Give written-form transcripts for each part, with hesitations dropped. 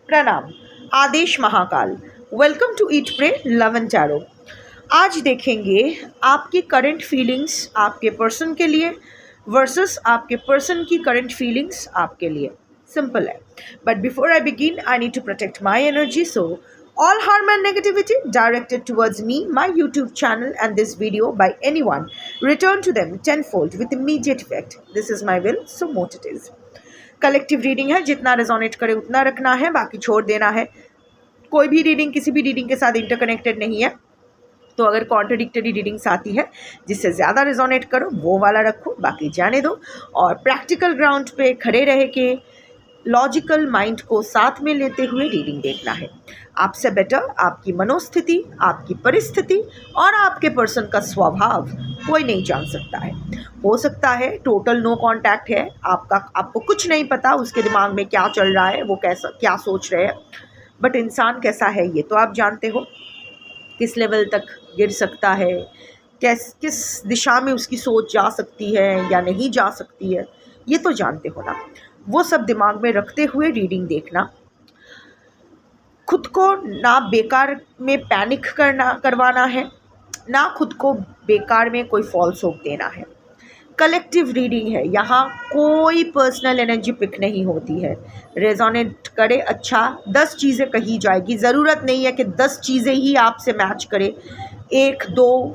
प्रणाम। आदेश Mahakal. Welcome to Eat Pray Love and Tarot. आज देखेंगे आपकी करंट फीलिंग्स आपके पर्सन के लिए वर्सेस आपके पर्सन की करंट फीलिंग्स आपके लिए। सिंपल है, but before I begin I need to protect my energy, so all harm and negativity directed towards me, my YouTube channel and this video by anyone, return to them tenfold with immediate effect. This is my will, so mote it is. Collective reading है, जितना resonate करे उतना रखना है, बाकी छोड़ देना है। कोई भी रीडिंग किसी भी रीडिंग के साथ इंटरकनेक्टेड नहीं है, तो अगर कॉन्ट्रडिक्टरी रीडिंग्स आती है जिससे ज़्यादा रेजोनेट करो वो वाला रखो, बाकी जाने दो। और प्रैक्टिकल ग्राउंड पे खड़े रह के लॉजिकल माइंड को साथ में लेते हुए रीडिंग देखना है। आपसे बेटर आपकी मनोस्थिति, आपकी परिस्थिति और आपके पर्सन का स्वभाव कोई नहीं जान सकता है। हो सकता है टोटल नो कांटेक्ट है, आपको कुछ नहीं पता उसके दिमाग में क्या चल रहा है, वो कैसा क्या सोच रहे हैं, बट इंसान कैसा है ये तो आप जानते हो। किस लेवल तक गिर सकता है, किस दिशा में उसकी सोच जा सकती है या नहीं जा सकती है, ये तो जानते हो ना। वो सब दिमाग में रखते हुए रीडिंग देखना। खुद को ना बेकार में पैनिक करवाना है, ना खुद को बेकार में कोई फॉल्स होप देना है। कलेक्टिव रीडिंग है, यहाँ कोई पर्सनल एनर्जी पिक नहीं होती है। रेजोनेट करे अच्छा, 10 चीज़ें कही जाएगी, ज़रूरत नहीं है कि 10 चीज़ें ही आपसे मैच करे। 1, 2,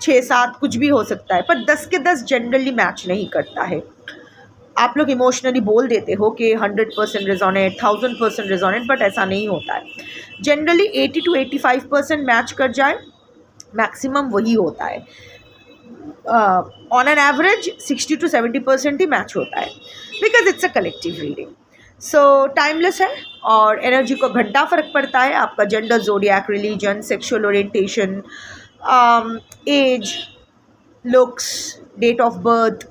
6, 7 कुछ भी हो सकता है, पर 10 के 10 जनरली मैच नहीं करता है। आप लोग इमोशनली बोल देते हो कि 100% रेजोनेट, 1000% रेजोनेट, बट ऐसा नहीं होता है। जनरली 80 to 85% मैच कर जाए, मैक्सिमम वही होता है। ऑन एन एवरेज 60 to 70% ही मैच होता है, because it's a collective reading. So timeless है और एनर्जी को घंटा फ़र्क पड़ता है। आपका gender, zodiac, religion, sexual orientation, age, looks, date of birth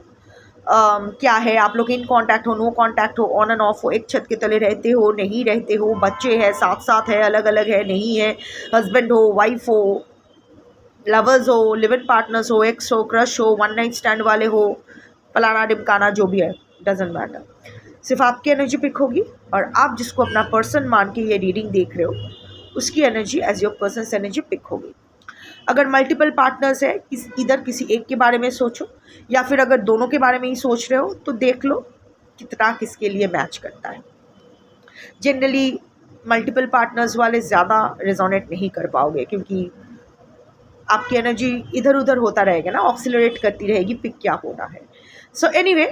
क्या है, आप लोग इन कांटेक्ट हो, नो कांटेक्ट हो, ऑन एंड ऑफ हो, एक छत के तले रहते हो, नहीं रहते हो, बच्चे हैं, साथ साथ है, अलग अलग है, नहीं है, हस्बैंड हो, वाइफ हो, लवर्स हो, लिव इन पार्टनर्स हो, एक्स हो, क्रश हो, वन नाइट स्टैंड वाले हो, फलाना डिमकाना जो भी है, डजेंट मैटर। सिर्फ आपकी एनर्जी पिक होगी और आप जिसको अपना पर्सन मान के ये रीडिंग देख रहे हो उसकी energy as your person energy pick होगी। अगर मल्टीपल पार्टनर्स है, इधर किसी एक के बारे में सोचो, या फिर अगर दोनों के बारे में ही सोच रहे हो तो देख लो कितना किसके लिए मैच करता है। जनरली मल्टीपल पार्टनर्स वाले ज़्यादा रेजोनेट नहीं कर पाओगे, क्योंकि आपकी एनर्जी इधर उधर होता रहेगा ना, ऑक्सिलरेट करती रहेगी, पिक क्या होना है। So anyway,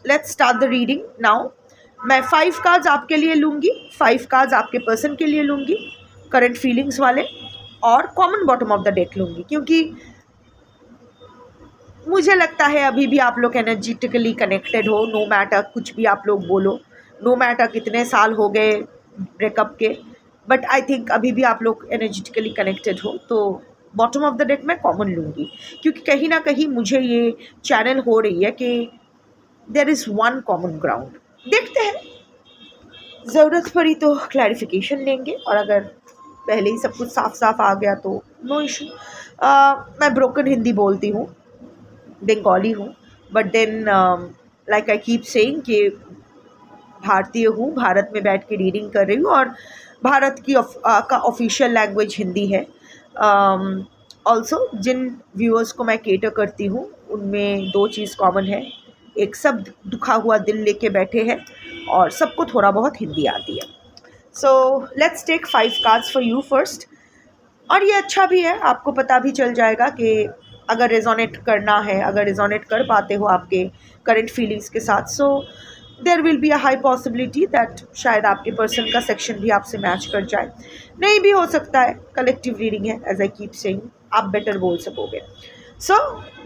let's start the reading now. मैं 5 कार्ड्स आपके लिए लूँगी, 5 कार्ड्स आपके पर्सन के लिए लूँगी, करंट फीलिंग्स वाले, और common bottom of the deck लूँगी, क्योंकि मुझे लगता है अभी भी आप लोग एनर्जेटिकली कनेक्टेड हो। नो मैटर कुछ भी आप लोग बोलो, नो मैटर कितने साल हो गए ब्रेकअप के, बट आई थिंक अभी भी आप लोग एनर्जेटिकली कनेक्टेड हो। तो बॉटम ऑफ द डेक मैं कॉमन लूँगी, क्योंकि कहीं ना कहीं मुझे ये चैनल हो रही है कि there is one common ground. देखते हैं, ज़रूरत पड़ी तो क्लैरिफिकेशन लेंगे, और अगर पहले ही सब कुछ साफ साफ आ गया तो नो इशू। मैं ब्रोकन हिंदी बोलती हूँ, बंगाली हूँ, but then like I keep saying कि भारतीय हूँ, भारत में बैठ के रीडिंग कर रही हूँ, और भारत की का ऑफिशियल लैंग्वेज हिंदी है। ऑल्सो जिन व्यूअर्स को मैं केटर करती हूँ उनमें 2 चीज़ कॉमन है, एक सब दुखा हुआ दिल लेके बैठे हैं, और सबको थोड़ा बहुत हिंदी आती है। So let's take 5 cards for you first. और ये अच्छा भी है, आपको पता भी चल जाएगा कि अगर रेजोनेट करना है, अगर रेजोनेट कर पाते हो आपके करंट फीलिंग्स के साथ, so there will be a high possibility that शायद आपके पर्सन का सेक्शन भी आपसे मैच कर जाए, नहीं भी हो सकता है। कलेक्टिव रीडिंग है, एज आई कीप सेइंग, आप बेटर बोल सकोगे। So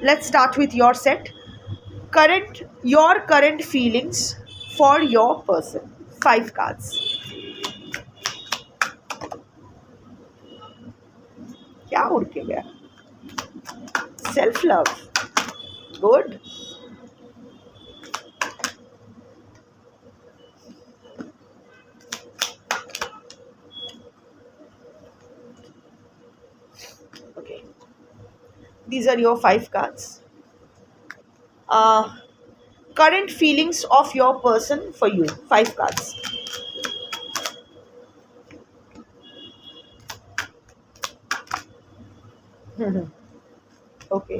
let's start with your set. Your current feelings for your person, 5 cards. क्या उड़ के गया? Self love, good. Okay, these are your 5 cards. Current feelings of your person for you, 5 cards. Okay,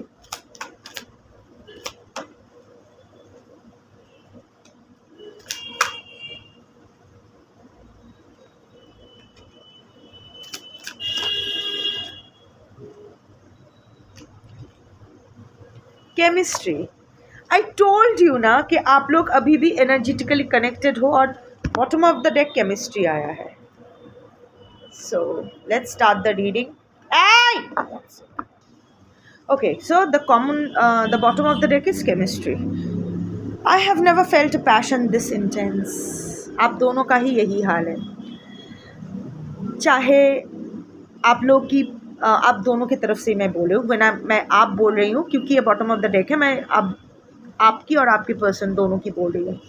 chemistry. I told you ना कि आप लोग अभी भी एनर्जेटिकली कनेक्टेड हो, और bottom of the deck chemistry आया है. So let's start the reading. Okay, so the bottom of the deck is chemistry. I have never felt a passion this intense. आप दोनों का ही यही हाल है. चाहे आप लोग की आप दोनों की तरफ से मैं बोल रही हूँ, मैं आप बोल रही हूँ क्योंकि ये बॉटम ऑफ द डेक है. मैं अब आपकी और आपकी पर्सन दोनों की बोल रही हूँ.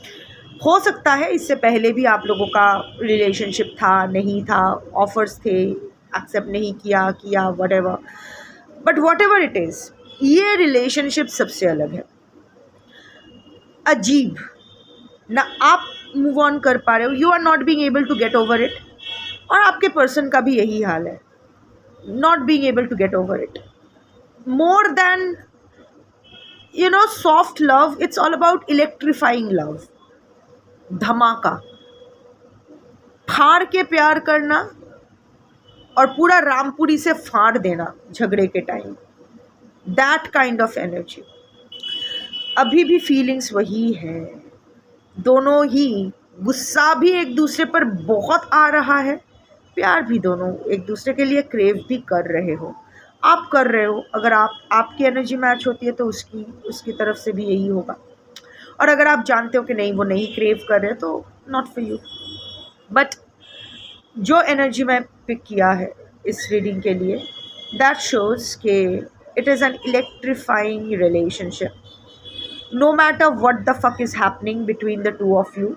हो सकता है इससे पहले भी आप लोगों का रिलेशनशिप था, नहीं था, ऑफर्स थे, एक्सेप्ट नहीं किया, whatever. But whatever it is, ये रिलेशनशिप सबसे अलग है, अजीब ना. आप मूव ऑन कर पा रहे हो, you are not being able to get over it. और आपके पर्सन का भी यही हाल है, not being able to get over it. More than soft love, it's all about electrifying love. धमाका, फाड़ के प्यार करना और पूरा रामपुरी से फाड़ देना झगड़े के time. That kind of energy. अभी भी फीलिंग्स वही है. दोनों ही, गुस्सा भी एक दूसरे पर बहुत आ रहा है, प्यार भी दोनों एक दूसरे के लिए क्रेव भी कर रहे हो. आप कर रहे हो. अगर आपकी एनर्जी मैच होती है तो उसकी तरफ से भी यही होगा. और अगर आप जानते हो कि नहीं, वो नहीं क्रेव कर रहे, तो नॉट फॉर यू. बट जो एनर्जी मैं पिक किया है इस रीडिंग के लिए, दैट शोज़ कि it is an electrifying relationship. No matter what the fuck is happening between the two of you.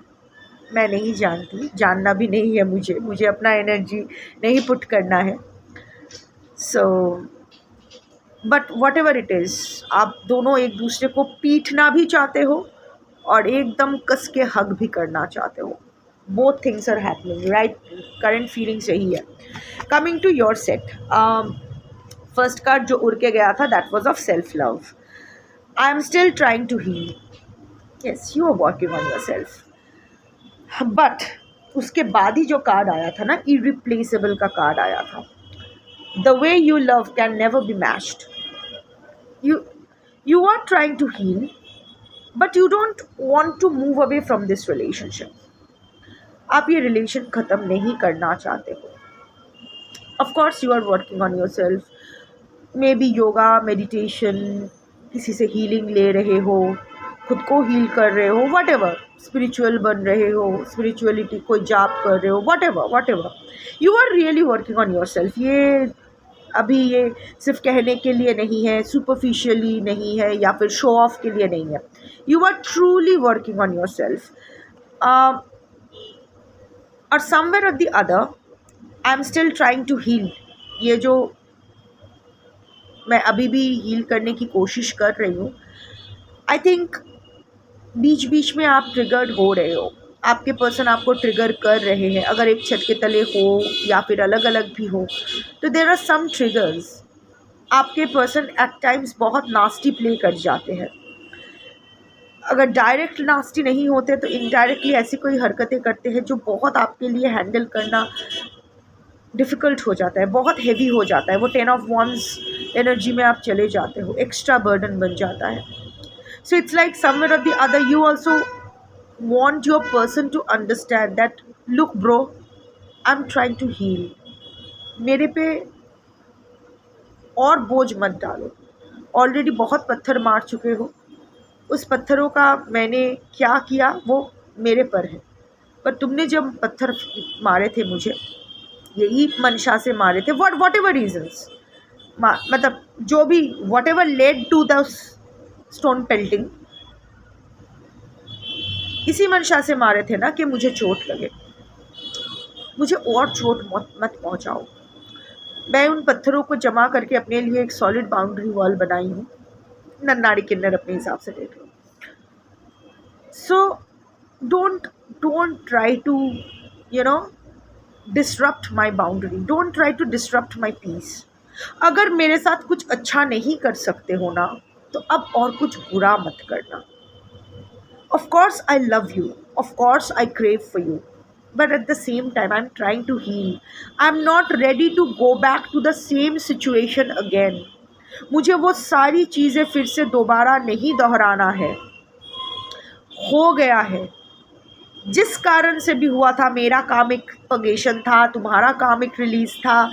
मैं नहीं जानती, जानना भी नहीं है मुझे अपना एनर्जी नहीं पुट करना है. So but what ever it is, आप दोनों एक दूसरे को पीटना भी चाहते हो और एकदम कस के हग भी करना चाहते हो. Both things are happening, right. Current feelings यही है. Coming to your set, first card जो उड़ के गया था, that was of self love. I am still trying to heal. Yes, you are working on yourself. But उसके बाद ही जो कार्ड आया था ना, इरिप्लेसेबल का कार्ड आया था. The way you love can never be matched. You are trying to heal, but you don't want to move away from this relationship. आप ये रिलेशन ख़त्म नहीं करना चाहते हो. Of course you are working on yourself. Maybe yoga, meditation, किसी से healing ले रहे हो, खुद को हील कर रहे हो, वट एवर, स्पिरिचुअल बन रहे हो, स्पिरिचुअलिटी कोई जाप कर रहे हो, whatever you are really working on yourself. ये अभी ये सिर्फ कहने के लिए नहीं है, सुपरफिशियली नहीं है, या फिर शो ऑफ के लिए नहीं है. You are truly working on yourself. और somewhere or the other, I am still trying to heal. ये जो मैं अभी भी हील करने की कोशिश कर रही हूँ, आई थिंक बीच बीच में आप ट्रिगर्ड हो रहे हो. आपके पर्सन आपको ट्रिगर कर रहे हैं. अगर एक छत के तले हो या फिर अलग अलग भी हो, तो देयर आर सम ट्रिगर्स. आपके पर्सन एट टाइम्स बहुत नास्टी प्ले कर जाते हैं. अगर डायरेक्ट नास्टी नहीं होते तो इनडायरेक्टली ऐसी कोई हरकतें करते हैं जो बहुत आपके लिए हैंडल करना डिफ़िकल्ट हो जाता है, बहुत हेवी हो जाता है. वो 10 ऑफ वॉन्ड्स एनर्जी में आप चले जाते हो, एक्स्ट्रा बर्डन बन जाता है. So it's like somewhere or the other you also want your person to understand that look bro, I'm trying to heal. मेरे पे और बोझ मत डालो. ऑलरेडी बहुत पत्थर मार चुके हो. उस पत्थरों का मैंने क्या किया वो मेरे पर है. पर तुमने जब पत्थर मारे थे मुझे, यही मंशा से मारे थे, वट एवर रीजन्स, मतलब जो भी, whatever led to the stone pelting, इसी मंशा से मारे थे ना कि मुझे चोट लगे. मुझे और चोट मत पहुंचाओ. मैं उन पत्थरों को जमा करके अपने लिए एक सॉलिड बाउंड्री वॉल बनाई हूँ. नन्नाड़ी किन्नर अपने हिसाब से देख लो. So don't try to disrupt my boundary. Don't try to disrupt my peace. अगर मेरे साथ कुछ अच्छा नहीं कर सकते हो ना, तो अब और कुछ बुरा मत करना। Of course I love you, of course I crave for you, but at the same time I am trying to heal. I am not ready to go back to the same situation again. मुझे वो सारी चीज़ें फिर से दोबारा नहीं दोहराना है। हो गया है, जिस कारण से भी हुआ था, मेरा कामिक पगेशन था, तुम्हारा कामिक रिलीज था,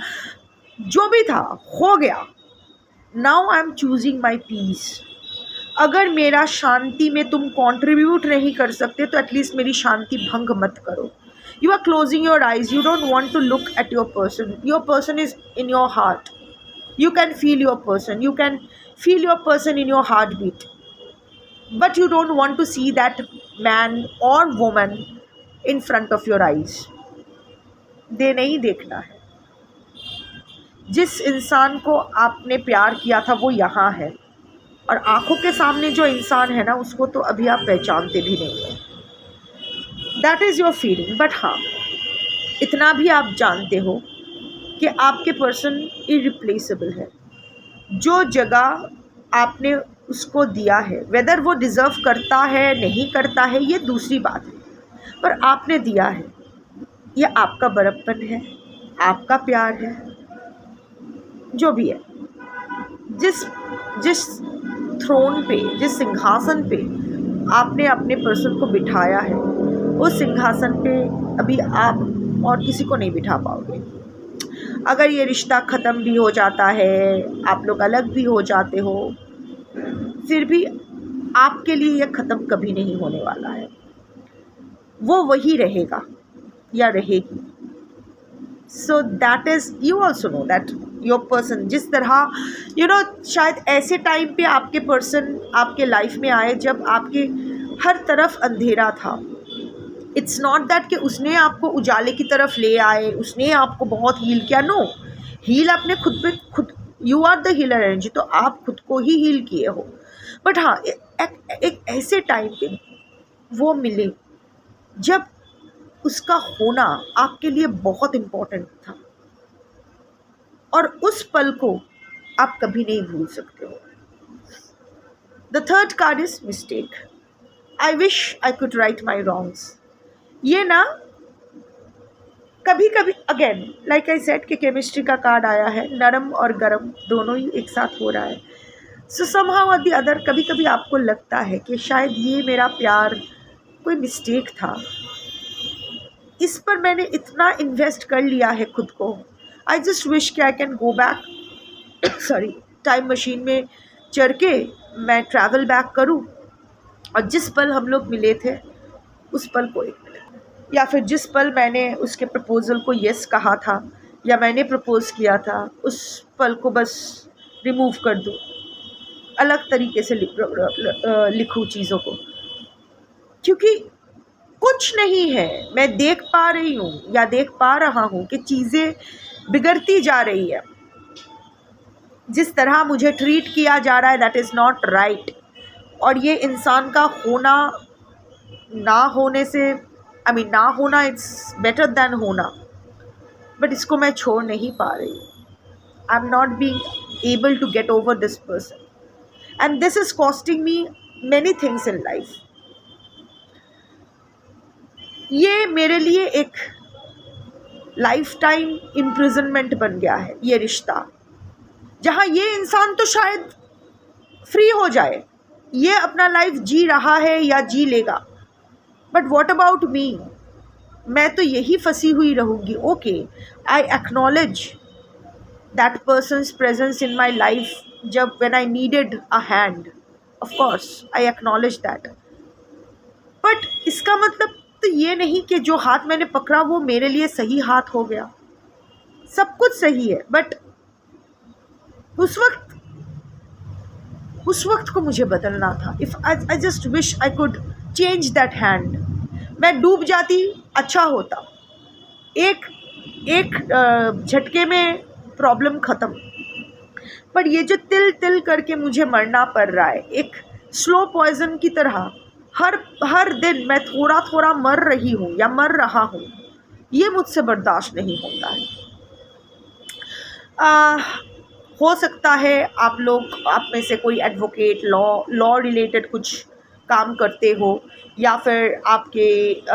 जो भी था हो गया। Now I am choosing my peace. अगर मेरा शांति में तुम कंट्रीब्यूट नहीं कर सकते तो एटलीस्ट मेरी शांति भंग मत करो। You are closing your eyes, you don't want to look at your person is in your heart. You can feel your person, you can feel your person in your heartbeat, but you don't want to see that man or woman in front of your eyes. दे नहीं देखना है। जिस इंसान को आपने प्यार किया था वो यहाँ है, और आंखों के सामने जो इंसान है ना, उसको तो अभी आप पहचानते भी नहीं हो। That is your feeling. But हाँ, इतना भी आप जानते हो कि आपके पर्सन इरिप्लेसेबल है। जो जगह आपने उसको दिया है, वेदर वो डिज़र्व करता है नहीं करता है ये दूसरी बात है, पर आपने दिया है। ये आपका बड़प्पन है, आपका प्यार है, जो भी है। जिस थ्रोन पे, जिस सिंहासन पे आपने अपने पर्सन को बिठाया है, उस सिंहासन पे अभी आप और किसी को नहीं बिठा पाओगे। अगर ये रिश्ता ख़त्म भी हो जाता है, आप लोग अलग भी हो जाते हो, फिर भी आपके लिए ये ख़त्म कभी नहीं होने वाला है। वो वही रहेगा या रहेगी। So that is, you also know that your person, जिस तरह शायद ऐसे टाइम पे आपके पर्सन आपके लाइफ में आए जब आपके हर तरफ अंधेरा था। इट्स नॉट दैट कि उसने आपको उजाले की तरफ ले आए, उसने आपको बहुत हील किया। नो, हील आपने खुद पे खुद, you are the healer energy, तो आप खुद को ही हील किए हो। बट हाँ, एक ऐसे टाइम पे वो मिले जब उसका होना आपके लिए बहुत इम्पोर्टेंट था, और उस पल को आप कभी नहीं भूल सकते हो। The third card is mistake. I wish I could write my wrongs. ये ना कभी कभी अगेन लाइक आई सेड कि केमिस्ट्री का कार्ड आया है, नरम और गरम दोनों ही एक साथ हो रहा है। सो समहाउ और द अदर कभी कभी आपको लगता है कि शायद ये मेरा प्यार कोई मिस्टेक था, इस पर मैंने इतना इन्वेस्ट कर लिया है खुद को। आई जस्ट विश कि I can go back time machine में चढ़ के मैं ट्रैवल बैक करूं, और जिस पल हम लोग मिले थे उस पल को, या फिर जिस पल मैंने उसके प्रपोज़ल को यस कहा था या मैंने प्रपोज़ किया था, उस पल को बस रिमूव कर दूँ, अलग तरीके से लिखूँ चीज़ों को। क्योंकि कुछ नहीं है, मैं देख पा रही हूँ या देख पा रहा हूँ कि चीज़ें बिगड़ती जा रही है। जिस तरह मुझे ट्रीट किया जा रहा है, दैट इज़ नॉट राइट। और ये इंसान का होना ना होने से, ना होना इट्स बेटर दैन होना, बट इसको मैं छोड़ नहीं पा रही। I am not being able to get over this person, and this is costing me many things in life. ये मेरे लिए एक लाइफ टाइम इम्प्रिजनमेंट बन गया है, ये रिश्ता, जहाँ ये इंसान तो शायद फ्री हो जाए, ये अपना लाइफ जी रहा है या जी लेगा, बट वॉट अबाउट मी? मैं तो यही फंसी हुई रहूँगी। Okay, I acknowledge that person's presence in my life जब when I needed a hand, of course I acknowledge that, but इसका मतलब तो ये नहीं कि जो हाथ मैंने पकड़ा वो मेरे लिए सही हाथ हो गया। सब कुछ सही है, बट उस वक्त को मुझे बदलना था। If I just wish I could change that hand. मैं डूब जाती, अच्छा होता, एक झटके में प्रॉब्लम ख़त्म। पर ये जो तिल तिल करके मुझे मरना पड़ रहा है, एक स्लो पॉइजन की तरह, हर दिन मैं थोड़ा थोड़ा मर रही हूँ या मर रहा हूँ, ये मुझसे बर्दाश्त नहीं होता है। हो सकता है आप में से कोई एडवोकेट, लॉ रिलेटेड कुछ काम करते हो, या फिर आपके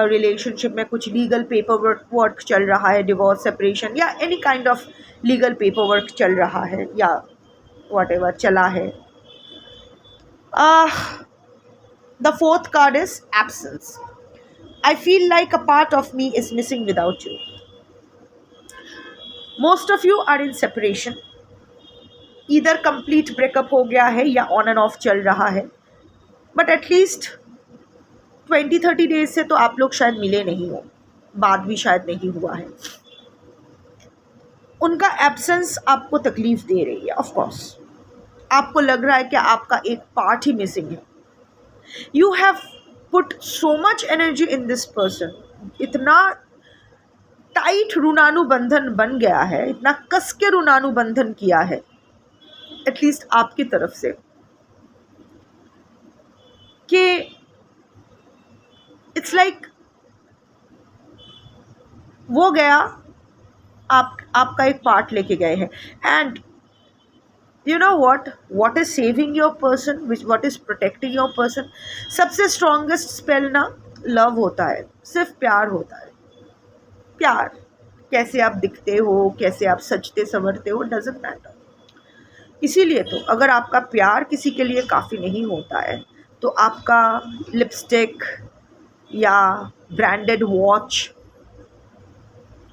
रिलेशनशिप में कुछ लीगल पेपर वर्क चल रहा है, डिवोर्स, सेपरेशन या any kind of legal paper work चल रहा है या व्हाटएवर चला है. The fourth card is absence. I feel like a part of me is missing without you. Most of you are in separation. Either complete breakup हो गया है या on and off चल रहा है. But at least 20-30 days से तो आप लोग शायद मिले नहीं हो, बात भी शायद नहीं हुआ है. उनका एब्सेंस आपको तकलीफ दे रही है. ऑफ कोर्स आपको लग रहा है कि आपका एक पार्ट ही मिसिंग है. You have put so much energy in this person. इतना टाइट ऋणानुबंधन बन गया है, इतना कस के ऋणानुबंधन किया है एटलीस्ट आपकी तरफ से, कि इट्स लाइक वो गया, आपका एक पार्ट लेके गए हैं. And you know what is saving your person, what is protecting your person? सबसे स्ट्रॉन्गेस्ट स्पेल ना लव होता है, सिर्फ प्यार होता है. प्यार, कैसे आप दिखते हो, कैसे आप सजते संवरते हो, डजेंट मैटर. इसीलिए तो अगर आपका प्यार किसी के लिए काफ़ी नहीं होता है तो आपका लिपस्टिक या ब्रांडेड वॉच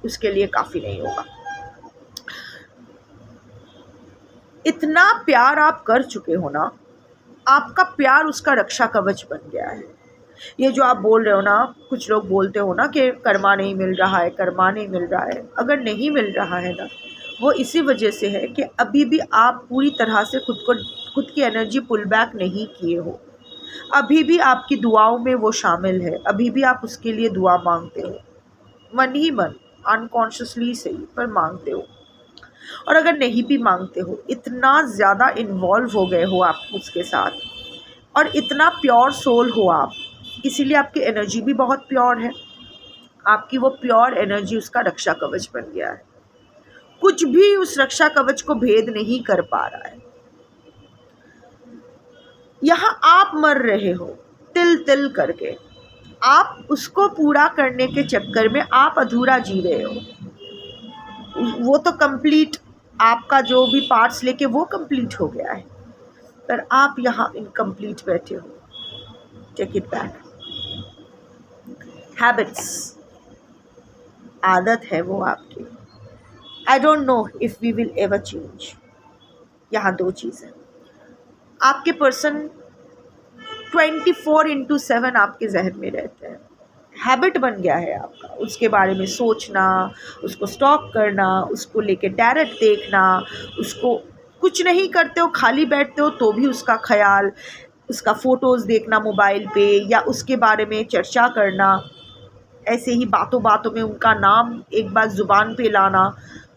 उसके लिए काफ़ी नहीं होगा. इतना प्यार आप कर चुके हो ना, आपका प्यार उसका रक्षा कवच बन गया है. ये जो आप बोल रहे हो ना, कुछ लोग बोलते हो ना कि कर्मा नहीं मिल रहा है, कर्मा नहीं मिल रहा है. अगर नहीं मिल रहा है ना, वो इसी वजह से है कि अभी भी आप पूरी तरह से खुद की एनर्जी पुल बैक नहीं किए हो. अभी भी आपकी दुआओं में वो शामिल है, अभी भी आप उसके लिए दुआ मांगते हो, मन ही मन, अनकॉन्शियसली सही पर मांगते हो. और अगर नहीं भी मांगते हो, इतना ज़्यादा इन्वॉल्व हो गए हो आप उसके साथ, और इतना प्योर सोल हो आप, इसीलिए आपकी एनर्जी भी बहुत प्योर है. आपकी वो प्योर एनर्जी उसका रक्षा कवच बन गया है. कुछ भी उस रक्षा कवच को भेद नहीं कर पा रहा है. यहाँ आप मर रहे हो तिल तिल करके. आप उसको पूरा करने के चक्कर में आप अधूरा जी रहे हो. वो तो कंप्लीट, आपका जो भी पार्ट्स लेके वो कंप्लीट हो गया है, पर आप यहाँ इनकम्प्लीट बैठे हो. Take it back. हैबिट्स, आदत है वो आपकी. I don't know if we will ever change. यहाँ दो चीज़ें. आपके पर्सन 24/7 आपके जहन में रहते हैं. हैबिट बन गया है आपका उसके बारे में सोचना, उसको स्टॉक करना, उसको लेके डायरेक्ट देखना. उसको कुछ नहीं करते हो, खाली बैठते हो तो भी उसका ख्याल, उसका फ़ोटोज़ देखना मोबाइल पे, या उसके बारे में चर्चा करना, ऐसे ही बातों बातों में उनका नाम एक बार ज़ुबान पे लाना,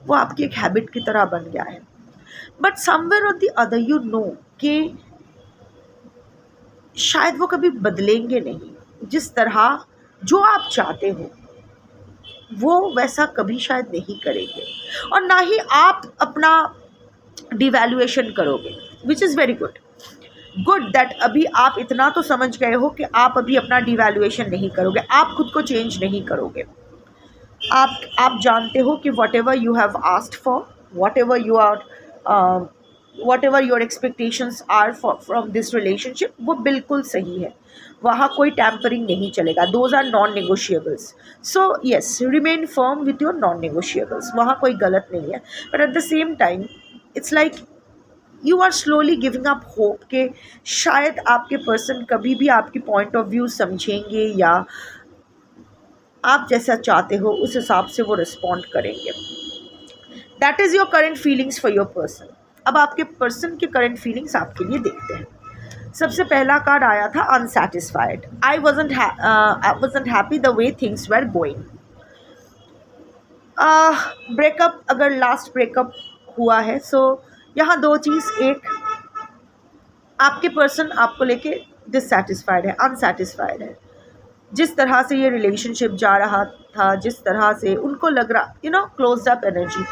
वो आपकी एक हैबिट की तरह बन गया है. But somewhere or the other you know कि शायद वो कभी बदलेंगे नहीं. जिस तरह जो आप चाहते हो वो वैसा कभी शायद नहीं करेंगे, और ना ही आप अपना डिवैल्यूएशन करोगे, which is very good that अभी आप इतना तो समझ गए हो कि आप अभी अपना डिवैल्यूएशन नहीं करोगे, आप खुद को चेंज नहीं करोगे. आप जानते हो कि whatever you have asked for, whatever your expectations are from this relationship, वो बिल्कुल सही है. वहाँ कोई टैम्परिंग नहीं चलेगा. Those are non negotiables. So yes, remain firm with your non negotiables. वहाँ कोई गलत नहीं है. But at the same time it's like you are slowly giving up hope कि शायद आपके पर्सन कभी भी आपकी पॉइंट ऑफ व्यू समझेंगे, या आप जैसा चाहते हो उस हिसाब से वो रिस्पॉन्ड करेंगे. That is your current feelings for your person. अब आपके पर्सन के करेंट फीलिंग्स आपके लिए देखते हैं. सबसे पहला कार्ड आया था unsatisfied. I wasn't happy the way things were going. Breakup, अगर लास्ट ब्रेकअप हुआ है, सो यहाँ दो चीज़. एक, आपके पर्सन आपको लेके डिससेटिस्फाइड है, अनसेटिस्फाइड है. जिस तरह से ये रिलेशनशिप जा रहा था, जिस तरह से उनको लग रहा, क्लोज्ड अप एनर्जी.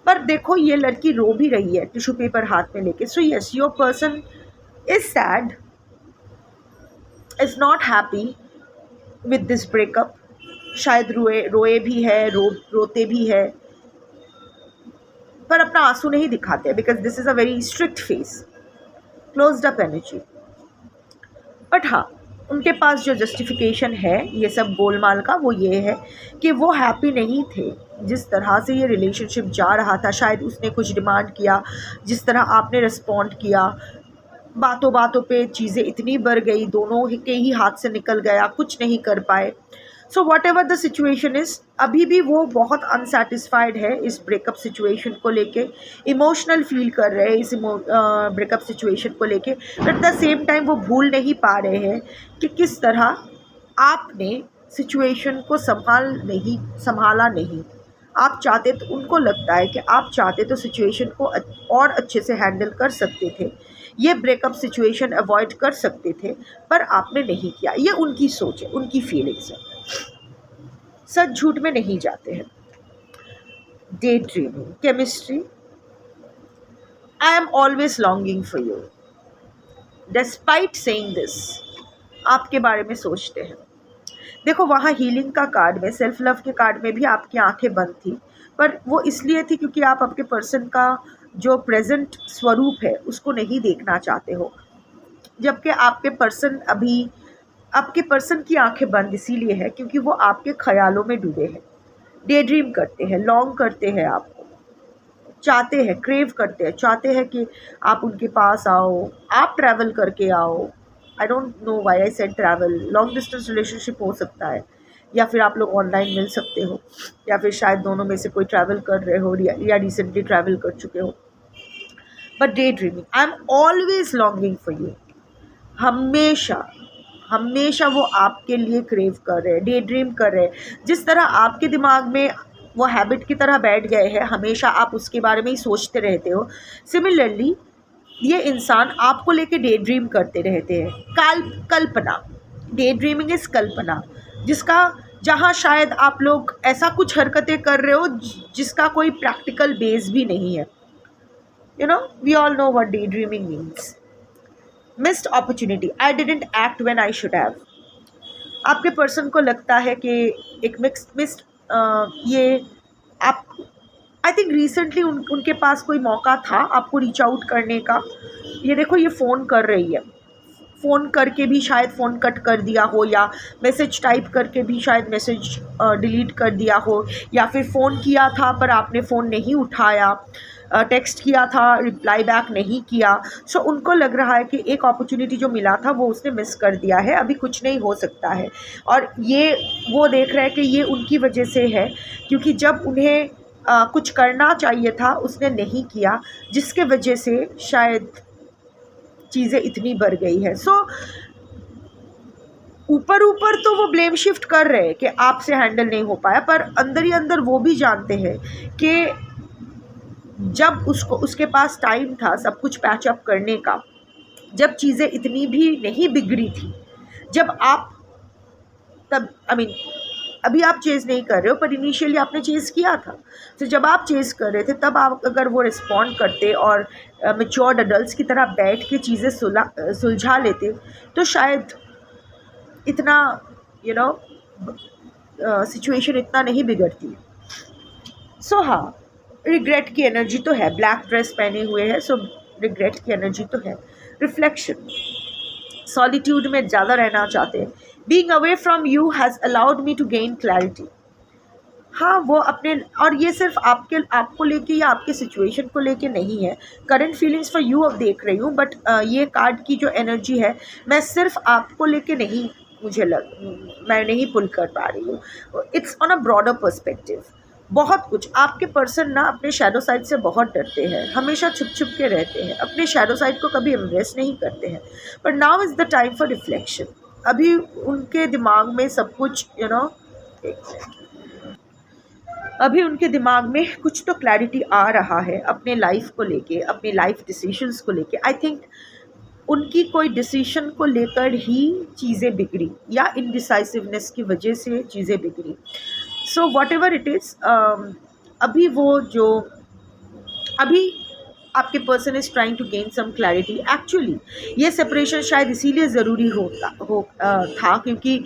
पर देखो ये लड़की रो भी रही है टिश्यू पेपर हाथ में लेके. So yes, your person is sad, is not happy with this breakup. शायद रोए भी है, रोते भी है, पर अपना आंसू नहीं दिखाते, because this is a very strict face, closed up energy. But हाँ, उनके पास जो जस्टिफिकेशन है ये सब गोलमाल का, वो ये है कि वो हैप्पी नहीं थे जिस तरह से ये रिलेशनशिप जा रहा था. शायद उसने कुछ डिमांड किया, जिस तरह आपने रिस्पॉन्ड किया, बातों बातों पे चीज़ें इतनी बढ़ गई, दोनों के ही हाथ से निकल गया, कुछ नहीं कर पाए. So what ever the situation is, अभी भी वो बहुत अनसेटिस्फाइड है इस ब्रेकअप सिचुएशन को लेके, इमोशनल फील कर रहे हैं इस ब्रेकअप सिचुएशन को लेके. एट द सेम टाइम वो भूल नहीं पा रहे हैं कि किस तरह आपने सिचुएशन को संभाला नहीं. आप चाहते तो, उनको लगता है कि आप चाहते तो सिचुएशन को और अच्छे से हैंडल कर सकते थे, ये ब्रेकअप सिचुएशन अवॉइड कर सकते थे, पर आपने नहीं किया. ये उनकी सोच है, उनकी फीलिंग्स है. सच झूठ में नहीं जाते हैं. Day dreaming, chemistry. I am always longing for you. Despite saying this, आपके बारे में सोचते हैं. देखो वहाँ हीलिंग का कार्ड में, सेल्फ लव के कार्ड में भी आपकी आंखें बंद थी, पर वो इसलिए थी क्योंकि आप आपके पर्सन का जो प्रेजेंट स्वरूप है उसको नहीं देखना चाहते हो. जबकि आपके पर्सन की आंखें बंद इसीलिए है क्योंकि वो आपके ख्यालों में डूबे हैं, डे ड्रीम करते हैं, लॉन्ग करते हैं, आपको चाहते हैं, क्रेव करते हैं, चाहते हैं कि आप उनके पास आओ, आप ट्रैवल करके आओ. आई don't know why I said travel. Long distance relationship हो सकता है, या फिर आप लोग ऑनलाइन मिल सकते हो, या फिर शायद दोनों में से कोई ट्रैवल कर रहे हो या रिसेंटली ट्रैवल कर चुके हो. But day dreaming, I am always longing for you. हमेशा वो आपके लिए क्रेव कर रहे हैं, डे ड्रीम कर रहे हैं. जिस तरह आपके दिमाग में वो हैबिट की तरह बैठ गए हैं, हमेशा आप उसके बारे में ही सोचते रहते हो, सिमिलरली ये इंसान आपको लेके डे ड्रीम करते रहते हैं. कल्पना, डे ड्रीमिंग इज़ कल्पना, जहाँ शायद आप लोग ऐसा कुछ हरकतें कर रहे हो जिसका कोई प्रैक्टिकल बेस भी नहीं है. You know, we all know what daydreaming means. Missed opportunity, I didn't act when I should have. आपके पर्सन को लगता है कि एक मिस्ड ये आप, आई थिंक रिसेंटली उनके पास कोई मौका था आपको रीच आउट करने का. ये देखो, ये फ़ोन कर रही है, फ़ोन करके भी शायद फ़ोन कट कर दिया हो, या मैसेज टाइप करके भी शायद मैसेज डिलीट कर दिया हो, या फिर फ़ोन किया था पर आपने फ़ोन नहीं उठाया, टेक्स्ट किया था, रिप्लाई बैक नहीं किया. सो उनको लग रहा है कि एक अपॉर्चुनिटी जो मिला था वो उसने मिस कर दिया है, अभी कुछ नहीं हो सकता है. और ये वो देख रहे हैं कि ये उनकी वजह से है, क्योंकि जब उन्हें कुछ करना चाहिए था उसने नहीं किया, जिसके वजह से शायद चीज़ें इतनी बढ़ गई है. सो ऊपर तो वो ब्लेम शिफ्ट कर रहे हैं कि आपसे हैंडल नहीं हो पाया, पर अंदर ही अंदर वो भी जानते हैं कि जब उसके पास टाइम था सब कुछ पैचअप करने का, जब चीज़ें इतनी भी नहीं बिगड़ी थी, जब आप तब अभी आप चेज़ नहीं कर रहे हो, पर इनिशियली आपने चेज़ किया था. तो जब आप चेज़ कर रहे थे तब आप अगर वो रिस्पॉन्ड करते और मैच्योर्ड अडल्ट्स की तरह बैठ के चीज़ें सुलझा लेते, तो शायद इतना सिचुएशन इतना नहीं बिगड़ती. सो हाँ, रिग्रेट की एनर्जी तो है, ब्लैक ड्रेस पहने हुए है, सो रिग्रेट की एनर्जी तो है. रिफ्लेक्शन, सॉलिट्यूड में ज़्यादा रहना चाहते हैं. Being away from you has allowed me to gain clarity. हाँ, वो अपने, और ये सिर्फ आपको लेके या आपके सिचुएशन को लेके नहीं है, करंट फीलिंग्स फॉर यू अब देख रही हूँ, बट ये कार्ड की जो एनर्जी है, मैं सिर्फ आपको लेके नहीं, मैं नहीं पुल कर पा रही हूँ. It's on a broader perspective. बहुत कुछ आपके पर्सन ना अपने शैडो साइड से बहुत डरते हैं, हमेशा छुप के रहते हैं, अपने शैडो साइड को कभी एम्ब्रेस नहीं करते हैं. But now is the time for reflection. अभी उनके दिमाग में सब कुछ अभी उनके दिमाग में कुछ तो क्लैरिटी आ रहा है अपने लाइफ को लेके, अपने लाइफ डिसीजंस को लेके. आई थिंक उनकी कोई डिसीजन को लेकर ही चीज़ें बिगड़ी, या इनडिसाइसिवनेस की वजह से चीज़ें बिगड़ी. So whatever it is, अभी वो जो अभी आपके person is trying to gain some clarity. Actually ये सेपरेशन शायद इसीलिए ज़रूरी था क्योंकि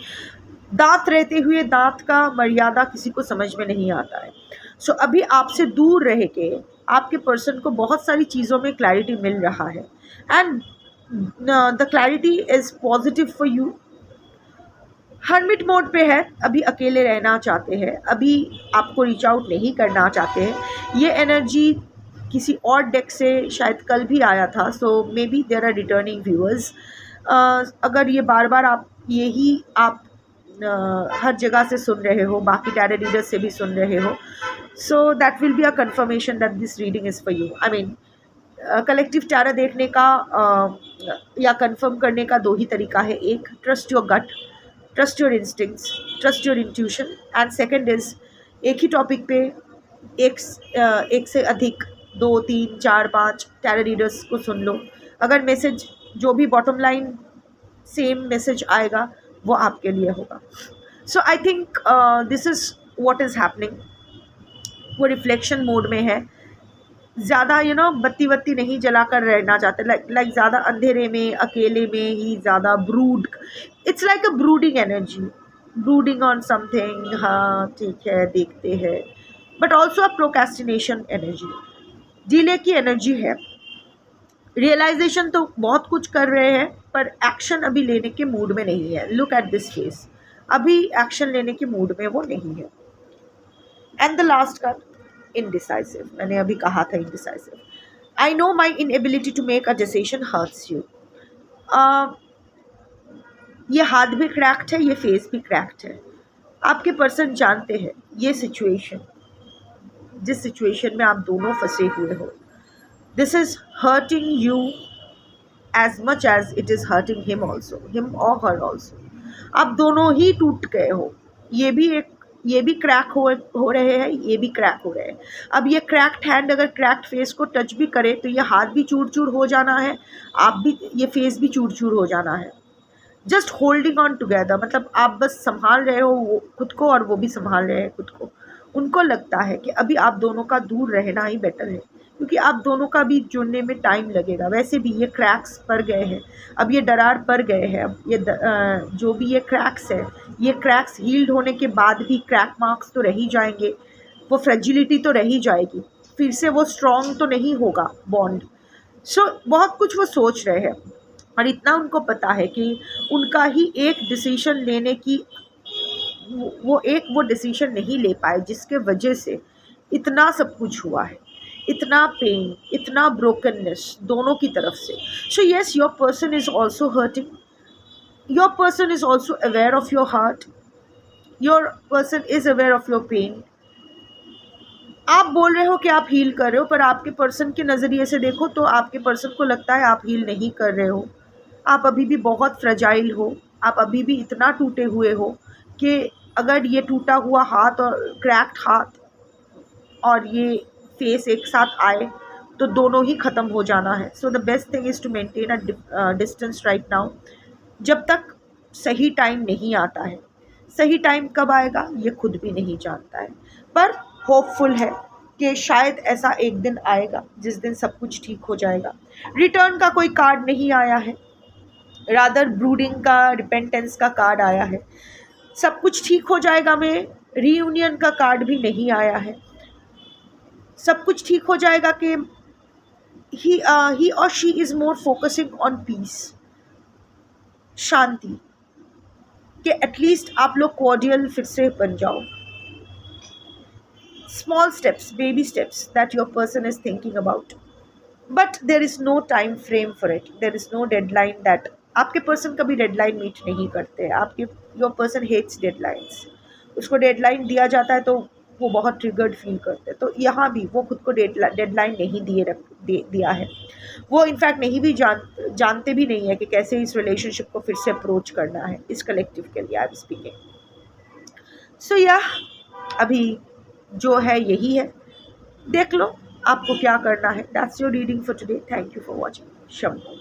दांत रहते हुए दांत का मर्यादा किसी को समझ में नहीं आता है। सो अभी आपसे दूर रह के आपके पर्सन को बहुत सारी चीज़ों में क्लैरिटी मिल रहा है and the clarity is positive for you. Hermit mode पे है, अभी अकेले रहना चाहते हैं, अभी आपको रीच आउट नहीं करना चाहते हैं। ये एनर्जी किसी और डेक से शायद कल भी आया था, so maybe there are returning viewers. अगर ये बार बार आप यही आप हर जगह से सुन रहे हो, बाकी टैरो रीडर्स से भी सुन रहे हो, so that will be a conformation that this reading is for you. I mean collective tarot देखने का या कंफर्म करने का दो ही तरीका है। एक, trust your gut, trust your instincts, trust your intuition, and second is एक ही टॉपिक पे एक से अधिक 2, 3, 4, 5 टैरो रीडर्स को सुन लो। अगर मैसेज जो भी बॉटम लाइन सेम मैसेज आएगा वो आपके लिए होगा। So I think this is what is happening. वो रिफ्लेक्शन मोड में है, ज़्यादा बत्ती वत्ती नहीं जला कर रहना चाहते, लाइक ज़्यादा अंधेरे में अकेले में ही ज़्यादा brood, it's like a brooding energy, brooding on something. हाँ ठीक है, देखते हैं, but also a procrastination energy, delay की एनर्जी है। रियलाइजेशन तो बहुत कुछ कर रहे हैं पर एक्शन अभी लेने के मूड में नहीं है। लुक एट दिस फेस, अभी एक्शन लेने के मूड में वो नहीं है। And the last card, indecisive, मैंने अभी कहा था indecisive. I know my inability to make a decision hurts you. ये हाथ भी क्रैक्ड है, ये फेस भी क्रैक्ड है। आपके पर्सन जानते हैं ये सिचुएशन, जिस सिचुएशन में आप दोनों फंसे हुए हो, this is hurting you as much as it is hurting him also, him or her also. आप दोनों ही टूट गए हो। ये भी क्रैक हो रहे हैं, ये भी क्रैक हो रहे हैं। अब ये क्रैक्ड हैंड अगर क्रैक्ड फेस को टच भी करे तो ये हाथ भी चूर चूर हो जाना है, आप भी, ये फेस भी चूर चूर हो जाना है। जस्ट होल्डिंग ऑन टुगेदर, मतलब आप बस संभाल रहे हो खुद को और वो भी संभाल रहे हैं खुद को। उनको लगता है कि अभी आप दोनों का दूर रहना ही बेटर है क्योंकि आप दोनों का भी जुड़ने में टाइम लगेगा। वैसे भी ये क्रैक्स पड़ गए हैं, अब ये दरार पड़ गए हैं, अब ये जो भी ये क्रैक्स है, ये क्रैक्स हील्ड होने के बाद भी क्रैक मार्क्स तो रह ही जाएंगे, वो फ्रेजिलिटी तो रह ही जाएगी, फिर से वो स्ट्रॉन्ग तो नहीं होगा बॉन्ड। सो बहुत कुछ वो सोच रहे हैं और इतना उनको पता है कि उनका ही एक डिसीजन लेने की वो डिसीजन नहीं ले पाए जिसके वजह से इतना सब कुछ हुआ है, इतना पेन, इतना ब्रोकननेस दोनों की तरफ से। So yes, your person is also hurting, your person is also aware of your heart, your person is aware of your pain. आप बोल रहे हो कि आप हील कर रहे हो, पर आपके पर्सन के नज़रिए से देखो तो आपके पर्सन को लगता है आप हील नहीं कर रहे हो। आप अभी भी बहुत फ्रेजाइल हो, आप अभी भी इतना टूटे हुए हो कि अगर ये टूटा हुआ हाथ और क्रैक्ड हाथ और ये फेस एक साथ आए तो दोनों ही ख़त्म हो जाना है। So the best thing is to maintain a distance right now, जब तक सही टाइम नहीं आता है। सही टाइम कब आएगा ये खुद भी नहीं जानता है, पर होपफुल है कि शायद ऐसा एक दिन आएगा जिस दिन सब कुछ ठीक हो जाएगा। रिटर्न का कोई कार्ड नहीं आया है, रादर ब्रूडिंग का, रिपेंटेंस का कार्ड आया है। सब कुछ ठीक हो जाएगा में रीयूनियन का कार्ड भी नहीं आया है। सब कुछ ठीक हो जाएगा कि ही और she is more focusing on peace, शांति, कि एटलीस्ट आप लोग कॉर्डियल फिर से बन जाओ। Small steps, baby steps that your person is thinking about, but there is no time frame for it, there is no deadline that, आपके person कभी डेडलाइन मीट नहीं करते। आपके योर पर्सन हेट्स डेडलाइंस, उसको डेडलाइन दिया जाता है तो वो बहुत ट्रिगर्ड फील करते हैं। तो यहाँ भी वो खुद को डेडलाइन नहीं दिया है। वो इनफैक्ट नहीं भी जानते भी नहीं है कि कैसे इस रिलेशनशिप को फिर से अप्रोच करना है इस कलेक्टिव के लिए। I am speaking. सो या अभी जो है यही है, देख लो आपको क्या करना है। That's your reading for today. Thank you for watching. Shambhu.